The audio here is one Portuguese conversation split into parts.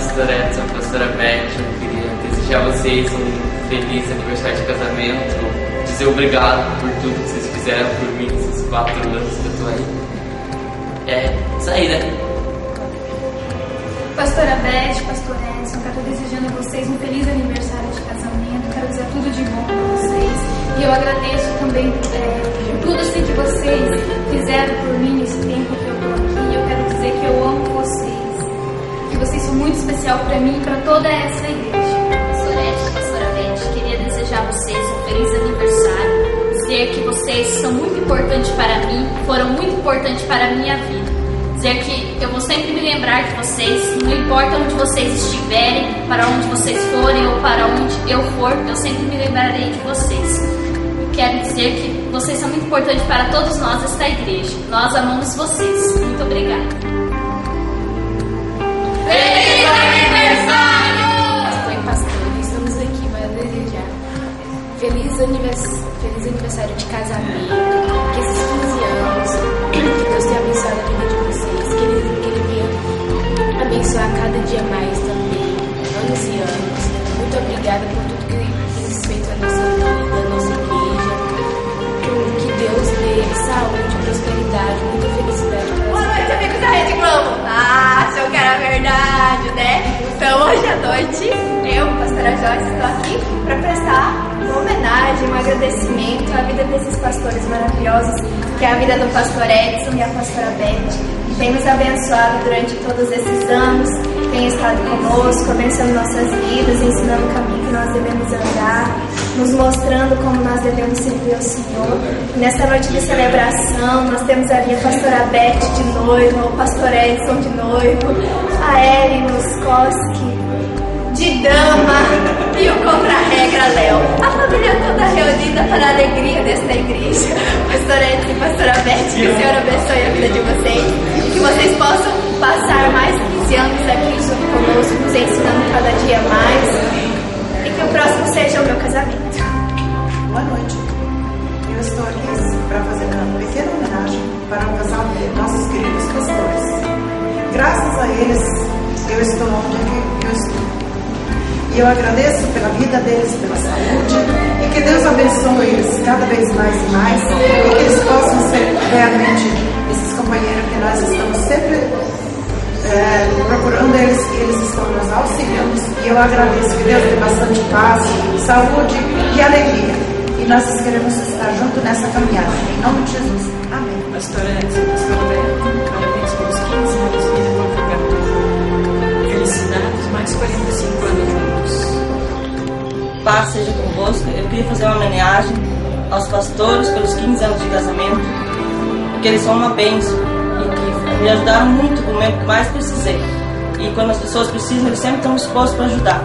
pastor Edson, pastora Beth, eu queria desejar a vocês um feliz aniversário de casamento, dizer obrigado por tudo que vocês fizeram por mim nesses 4 anos que eu tô aí. É isso aí, né? Pastora Beth, pastor Edson, quero desejando a vocês um feliz aniversário de casamento, quero dizer tudo de bom para vocês. E eu agradeço também por tudo assim que vocês fizeram por mim nesse tempo que eu estou aqui. Eu quero dizer que eu amo vocês, que vocês são muito especial para mim e para toda essa igreja. Pastor Edson, pastora Beth, queria desejar a vocês um feliz aniversário, dizer que vocês são muito importantes para mim, foram muito importantes para a minha vida. Dizer que eu vou sempre me lembrar de vocês, não importa onde vocês estiverem, para onde vocês forem ou para onde eu for, eu sempre me lembrarei de vocês. Quero dizer que vocês são muito importantes para todos nós desta igreja. Nós amamos vocês. Muito obrigada. Feliz aniversário! Oi, pastor, estamos aqui para desejar feliz aniversário de casamento, que esses 15 anos, que Deus tenha abençoado a vida de vocês, que Ele venha abençoar cada dia mais também, anos e anos. Muito obrigada por tudo que tem feito a nossa vida, a nossa igreja. Que Deus dê saúde, prosperidade, muita felicidade. Boa noite, amigos da Rede Globo. Ah, achou que era verdade, né? Então, hoje à noite, eu, pastora Joyce, estou aqui para prestar uma homenagem, um agradecimento à vida desses pastores maravilhosos, que é a vida do pastor Edson e a pastora Beth, que tem nos abençoado durante todos esses anos, tem estado conosco, abençoando nossas vidas, ensinando o caminho que nós devemos andar, nos mostrando como nós devemos servir ao Senhor. E nesta noite de celebração, nós temos ali a pastora Beth de noiva, o pastor Edson de noivo, a Eri Nuskoski de dama e o contra-regra Léo. A família toda reunida para a alegria desta igreja. Pastor Edson e pastora Beth, que o Senhor abençoe a vida de vocês e que vocês possam passar mais 15 anos aqui junto conosco, nos ensinando cada dia mais, e que o próximo seja o meu casamento. Boa noite. Eu estou aqui para fazer uma pequena homenagem para o casal de nossos queridos pastores. Graças a eles, eu estou onde eu estou. E eu agradeço pela vida deles, pela saúde, e que Deus abençoe eles cada vez mais e mais, e que eles possam ser realmente esses companheiros que nós estamos sempre procurando eles, e eles estão nos auxiliando. E eu agradeço que Deus dê bastante paz, saúde e alegria. E nós queremos estar juntos nessa caminhada. Em nome de Jesus. Amém. Pastora Edson, pastora Beth, parabéns pelos 15 anos de vida congregatória. Felicidades, mais 45 anos juntos. Paz seja convosco. Eu queria fazer uma homenagem aos pastores pelos 15 anos de casamento, porque eles são uma bênção e que me ajudaram muito no momento que mais precisei. E quando as pessoas precisam, eles sempre estão dispostos para ajudar.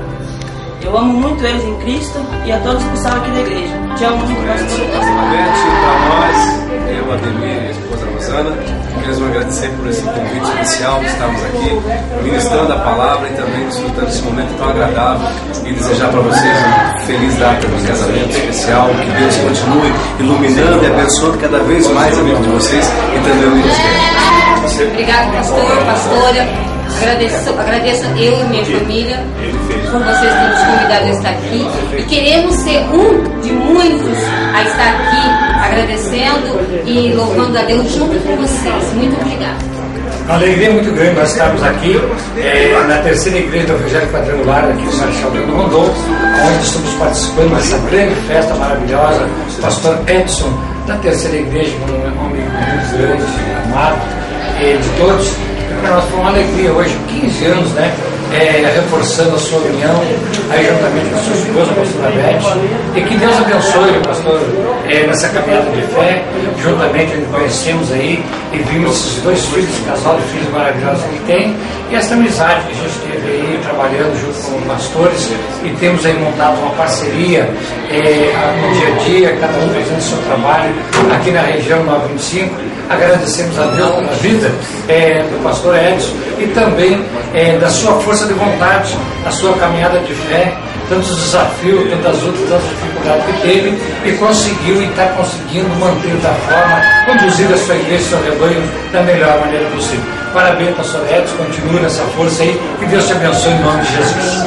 Eu amo muito eles em Cristo e a todos que estão aqui da igreja. Te amo muito, pastor. Para nós, eu, a Ademir e a esposa Rosana, queremos agradecer por esse convite especial de estarmos aqui ministrando a palavra e também desfrutando esse momento tão agradável, e desejar para vocês um feliz data de casamento especial, que Deus continue iluminando e abençoando cada vez mais a vida de vocês e também o ministério. Obrigado, pastor, pastora. Agradeço eu e minha família por vocês terem nos convidado a estar aqui, e queremos ser um de muitos a estar aqui agradecendo e louvando a Deus junto com vocês. Muito obrigada. Uma alegria muito grande nós estarmos aqui na terceira igreja do Evangelho Quadrangular aqui no Marechal Deodoro Rondon, onde estamos participando dessa grande festa maravilhosa. O pastor Edson, da terceira igreja, um homem muito grande, amado de todos. Para nós foi uma alegria hoje, 15 anos, né? Reforçando a sua união, aí juntamente com a sua esposa, a pastora Beth, e que Deus abençoe o pastor nessa caminhada de fé. Juntamente nos conhecemos aí e vimos esses 2 filhos, esse casal de filhos maravilhosos que tem, e essa amizade que a gente teve aí trabalhando junto com pastores, e temos aí montado uma parceria no dia a dia, cada um fazendo o seu trabalho aqui na região 925. Agradecemos a Deus pela vida do pastor Edson e também da sua força de vontade, a sua caminhada de fé, tantos desafios, tantas dificuldades que teve e conseguiu e está conseguindo manter da forma, conduzir a sua igreja, seu rebanho da melhor maneira possível. Parabéns, pastor Edson, continue nessa força aí, que Deus te abençoe em nome de Jesus.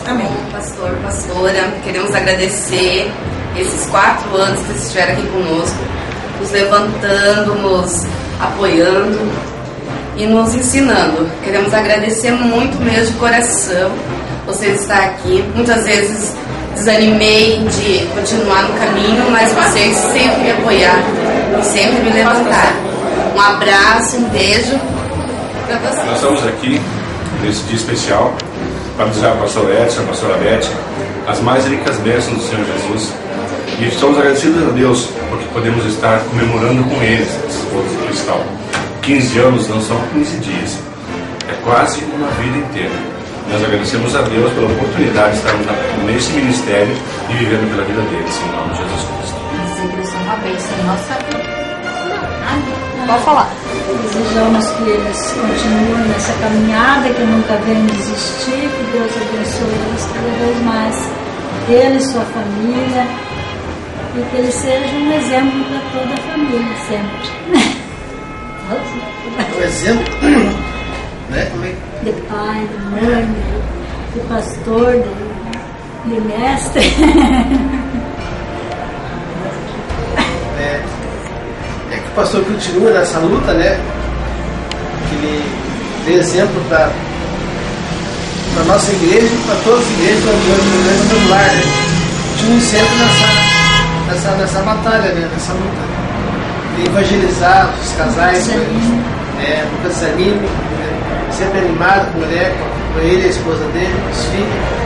Amém. Pastor, pastora, queremos agradecer esses 4 anos que vocês estiveram aqui conosco, nos levantando, nos apoiando e nos ensinando. Queremos agradecer muito mesmo de coração vocês estar aqui. Muitas vezes desanimei de continuar no caminho, mas vocês sempre me apoiaram e sempre me levantaram. Um abraço, um beijo para vocês. Nós estamos aqui nesse dia especial para desejar ao pastor Edson, a pastora Beth, as mais ricas bênçãos do Senhor Jesus. E estamos agradecidos a Deus porque podemos estar comemorando com eles esse povo cristal. 15 anos não são 15 dias, é quase uma vida inteira. Nós agradecemos a Deus pela oportunidade de estarmos nesse ministério e vivendo pela vida deles, em nome de Jesus Cristo. Eles são uma bênção em nossa vida. Pode falar. Desejamos que eles continuem nessa caminhada, que nunca venham desistir, que Deus abençoe eles cada vez mais, ele e sua família, e que eles sejam um exemplo para toda a família, sempre. Um exemplo, né? De pai, de mãe, de pastor, de mestre. É que o pastor continua nessa luta, né? Que ele dê exemplo para a nossa igreja e para todas as igrejas do lar, né? Continue sempre nessa batalha, né? Nessa luta. De evangelizar os casais, nunca desanime, né? Sempre animado com a mulher, com ele, a esposa dele, com os filhos.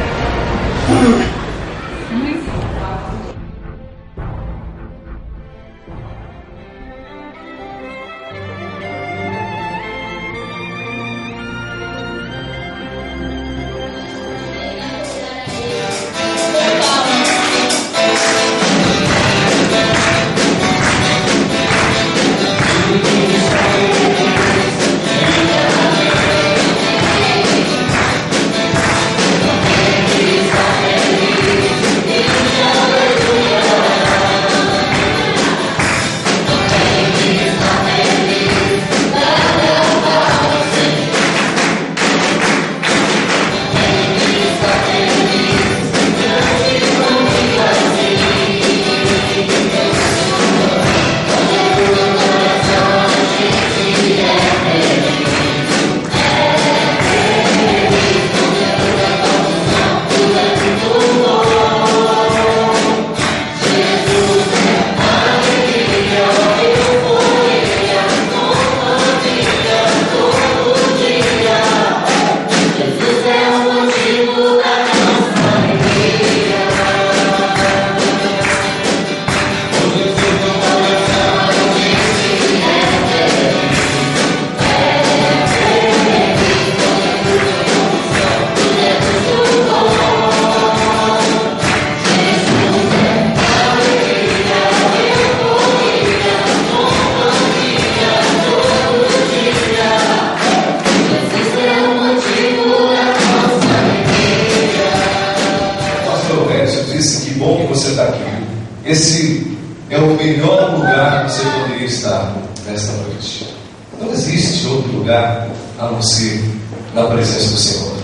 Esse é o melhor lugar que você poderia estar nesta noite. Não existe outro lugar a não ser na presença do Senhor.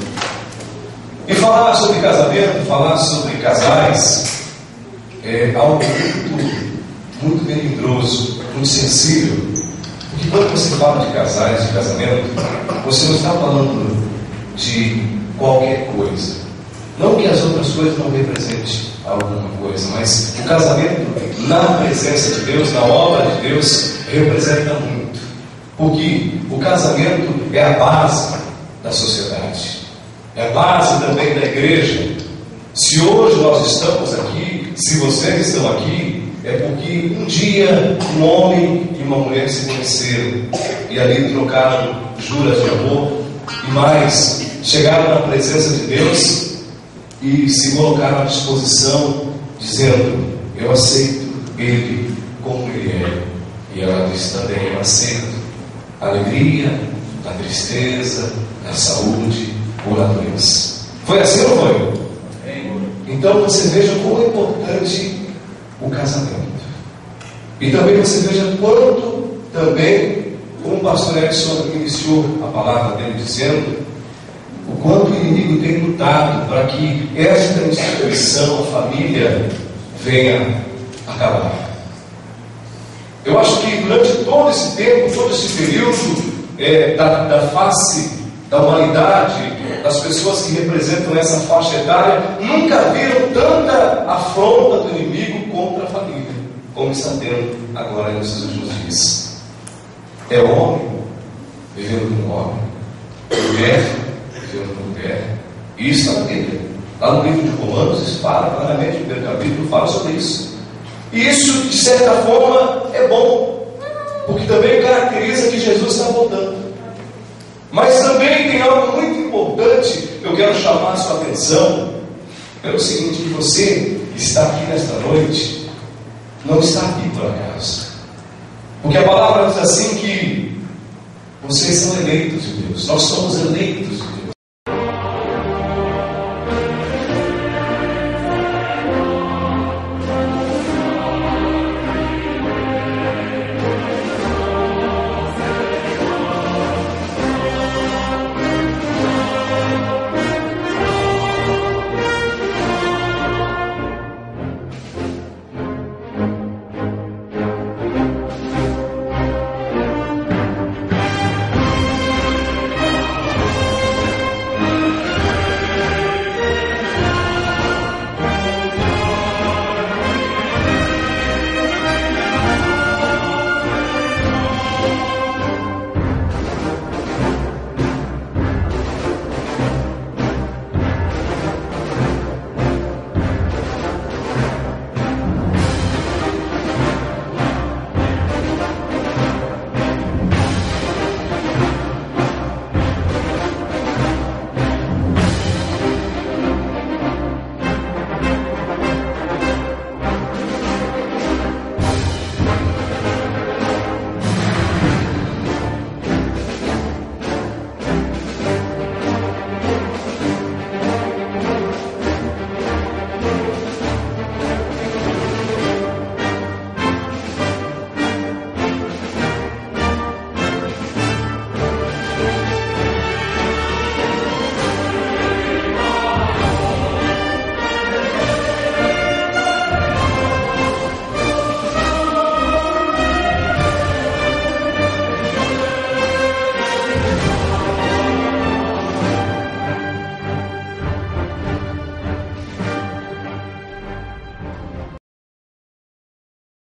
E falar sobre casamento, falar sobre casais, é algo muito melindroso, muito sensível. Porque quando você fala de casais, de casamento, você não está falando de qualquer coisa. Não que as outras coisas não representem alguma coisa, mas o casamento, na presença de Deus, na obra de Deus, representa muito. Porque o casamento é a base da sociedade, é a base também da igreja. Se hoje nós estamos aqui, se vocês estão aqui, é porque um dia um homem e uma mulher se conheceram e ali trocaram juras de amor e mais, chegaram na presença de Deus e se colocaram à disposição, dizendo: eu aceito ele como ele é. E ela disse também: eu aceito a alegria, a tristeza, a saúde ou a doença. Foi assim ou não foi? Então você veja como é importante o casamento. E também você veja quanto também, como o pastor Edson iniciou a palavra dele dizendo, o quanto o inimigo tem lutado para que esta instituição, a família, venha acabar. Eu acho que durante todo esse tempo, todo esse período da face da humanidade, das pessoas que representam essa faixa etária, nunca viram tanta afronta do inimigo contra a família, como está tendo agora nesses últimos dias. É homem vivendo com homem, mulher vivendo com mulher. E isso está na Bíblia. Lá no livro de Romanos, isso fala claramente, o primeiro capítulo fala sobre isso. E isso, de certa forma, é bom, porque também caracteriza que Jesus está voltando. Mas também tem algo muito importante, eu quero chamar a sua atenção, pelo seguinte, que você que está aqui nesta noite, não está aqui por acaso. Porque a palavra diz assim que vocês são eleitos de Deus, nós somos eleitos de